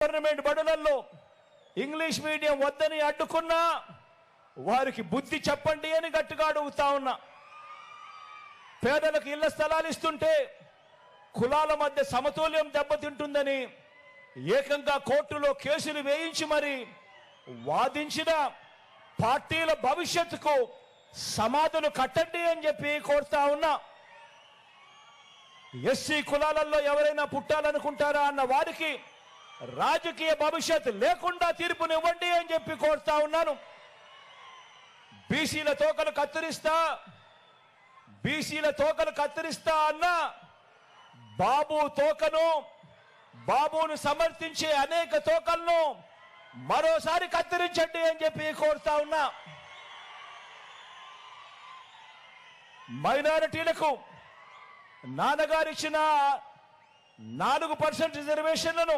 Government బడులలో English medium వద్దని అడ్డుకున్నా వారికి బుద్ధి చెప్పండి అని గట్టిగా అడుగుతా ఉన్నా. పేదలకు ఇళ్ల స్థలాలు ఇస్తుంటే కులాల మధ్య సమతుల్యం దెబ్బతింటుందని ఏకంగా కోర్టులో కేసులు వేయించి మరి వాదించిన పార్టీల భవిష్యత్తుకు సమాధులు కట్టండి అని చెప్పి కోరుతా ఉన్నా. ఎస్సీ కులాలలో ఎవరైనా పుట్టాలనుకుంటారా అన్న వారికి రాజకీయ భవిష్యత్తు లేకుండా తీర్పునివ్వండి అని చెప్పి కోరుతా ఉన్నాను. బీసీల తోకలు కత్తిరిస్తా అన్న బాబును సమర్థించే అనేక తోకలను మరోసారి కత్తిరించండి అని చెప్పి కోరుతా ఉన్నా. మైనారిటీలకు నాన్నగారిచ్చిన 4% రిజర్వేషన్లను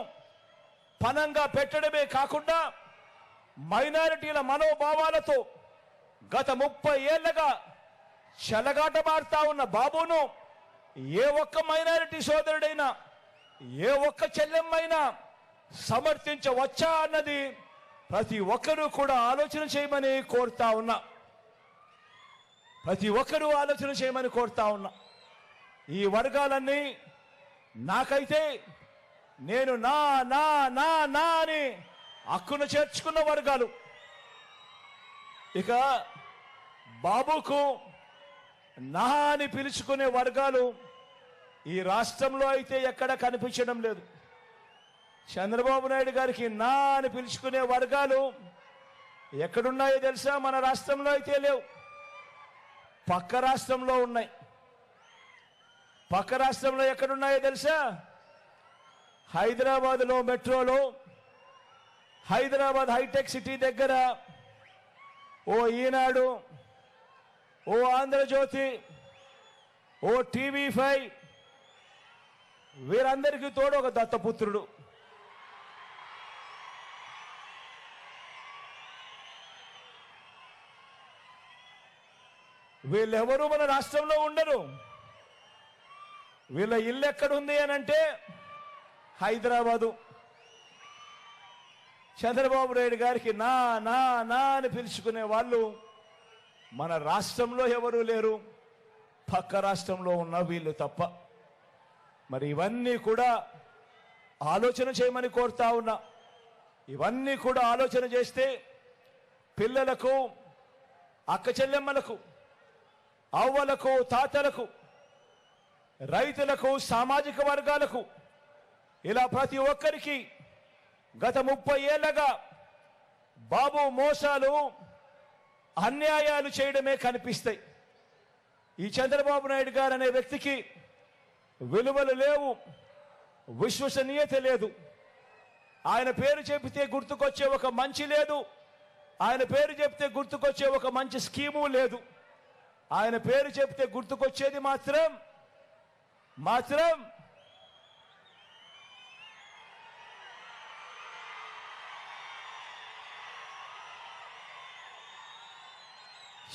పనంగా పెట్టడమే కాకుండా మైనారిటీల మనోభావాలతో గత 30 ఏళ్లుగా చెలగాటమాడుతా ఉన్న బాబును ఏ ఒక్క మైనారిటీ సోదరుడైనా ఏ ఒక్క చెల్లెమ్మైనా సమర్థించవచ్చా అన్నది ప్రతి ఒక్కరూ కూడా ఆలోచన చేయమని కోరుతా ఉన్నా. ఈ వర్గాలన్నీ నాకైతే నేను నా నా నా నా అని హక్కును చేర్చుకున్న వర్గాలు. ఇక బాబుకు నా అని పిలుచుకునే వర్గాలు ఈ రాష్ట్రంలో అయితే ఎక్కడ కనిపించడం లేదు. చంద్రబాబు నాయుడు గారికి నా అని పిలుచుకునే వర్గాలు ఎక్కడున్నాయో తెలుసా? మన రాష్ట్రంలో అయితే లేవు, పక్క రాష్ట్రంలో ఉన్నాయి. పక్క రాష్ట్రంలో ఎక్కడున్నాయో తెలుసా? హైదరాబాద్లో మెట్రోలో, హైదరాబాద్ హైటెక్ సిటీ దగ్గర ఓ ఈనాడు, ఓ ఆంధ్రజ్యోతి, ఓ టీవీ5, వీరందరికీ తోడు ఒక దత్తపుత్రుడు. వీళ్ళెవరూ మన రాష్ట్రంలో ఉండరు. వీళ్ళ ఇల్లు ఎక్కడుంది అని అంటే హైదరాబాదు. చంద్రబాబు నాయుడు గారికి నా నా నా అని పిలుచుకునే వాళ్ళు మన రాష్ట్రంలో ఎవరూ లేరు, పక్క రాష్ట్రంలో ఉన్న వీళ్ళు తప్ప. మరి ఇవన్నీ కూడా ఆలోచన చేయమని కోరుతా ఉన్నా. ఇవన్నీ కూడా ఆలోచన చేస్తే పిల్లలకు, అక్క చెల్లెమ్మలకు, అవ్వలకు, తాతలకు, రైతులకు, సామాజిక వర్గాలకు, ఇలా ప్రతి ఒక్కరికి గత 30 ఏళ్లుగా బాబు మోసాలు, అన్యాయాలు చేయడమే కనిపిస్తాయి. ఈ చంద్రబాబు నాయుడు గారు అనే వ్యక్తికి విలువలు లేవు, విశ్వసనీయత లేదు. ఆయన పేరు చెబితే గుర్తుకొచ్చే ఒక మంచి లేదు, ఆయన పేరు చెబితే గుర్తుకొచ్చే ఒక మంచి స్కీము లేదు. ఆయన పేరు చెబితే గుర్తుకొచ్చేది మాత్రం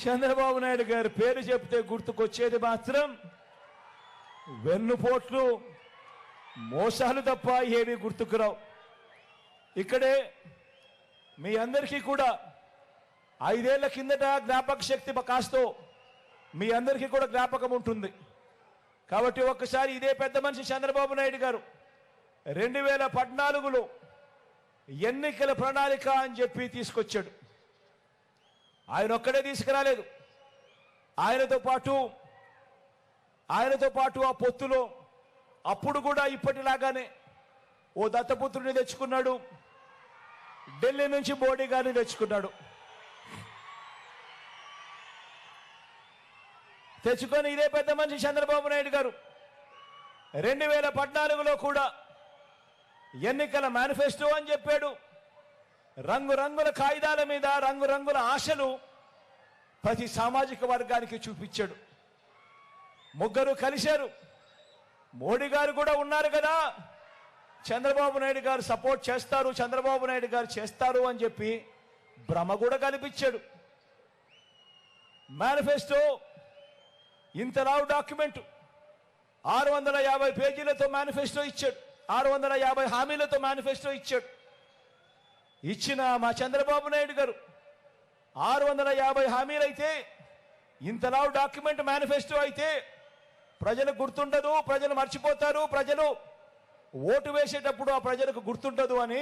చంద్రబాబు నాయుడు గారి పేరు చెబితే గుర్తుకొచ్చేది మాత్రం వెన్నుపోట్లు, మోసాలు తప్ప ఏమీ గుర్తుకురావు. ఇక్కడే మీ అందరికీ కూడా 5 ఏళ్ల కిందట జ్ఞాపక శక్తి కాస్తో మీ అందరికీ కూడా జ్ఞాపకం ఉంటుంది. కాబట్టి ఒక్కసారి ఇదే పెద్ద మనిషి చంద్రబాబు నాయుడు గారు 2014లో ఎన్నికల ప్రణాళిక అని చెప్పి తీసుకొచ్చాడు. ఆయన ఒక్కడే తీసుకురాలేదు. ఆయనతో పాటు ఆ పొత్తులో అప్పుడు కూడా ఇప్పటిలాగానే ఓ దత్తపుత్రుడిని తెచ్చుకున్నాడు, ఢిల్లీ నుంచి మోడీ గారిని తెచ్చుకున్నాడు. తెచ్చుకొని ఇదే పెద్ద మనిషి చంద్రబాబు నాయుడు గారు 2014లో కూడా ఎన్నికల మేనిఫెస్టో అని చెప్పాడు. రంగురంగుల కాగితాల మీద రంగురంగుల ఆశలు ప్రతి సామాజిక వర్గానికి చూపించాడు. ముగ్గురు కలిశారు. మోడీ గారు కూడా ఉన్నారు కదా, చంద్రబాబు నాయుడు గారు సపోర్ట్ చేస్తారు, చంద్రబాబు నాయుడు గారు చేస్తారు అని చెప్పి భ్రమ కూడా కల్పించాడు. మేనిఫెస్టో ఇంత లావు డాక్యుమెంట్ 650 పేజీలతో మేనిఫెస్టో ఇచ్చాడు, 650 హామీలతో మేనిఫెస్టో ఇచ్చాడు. ఇచ్చిన మా చంద్రబాబు నాయుడు గారు 650 హామీలైతే ఇంతలావు డాక్యుమెంట్ మేనిఫెస్టో అయితే ప్రజలకు గుర్తుండదు, ప్రజలు మర్చిపోతారు, ప్రజలు ఓటు వేసేటప్పుడు ఆ ప్రజలకు గుర్తుండదు అని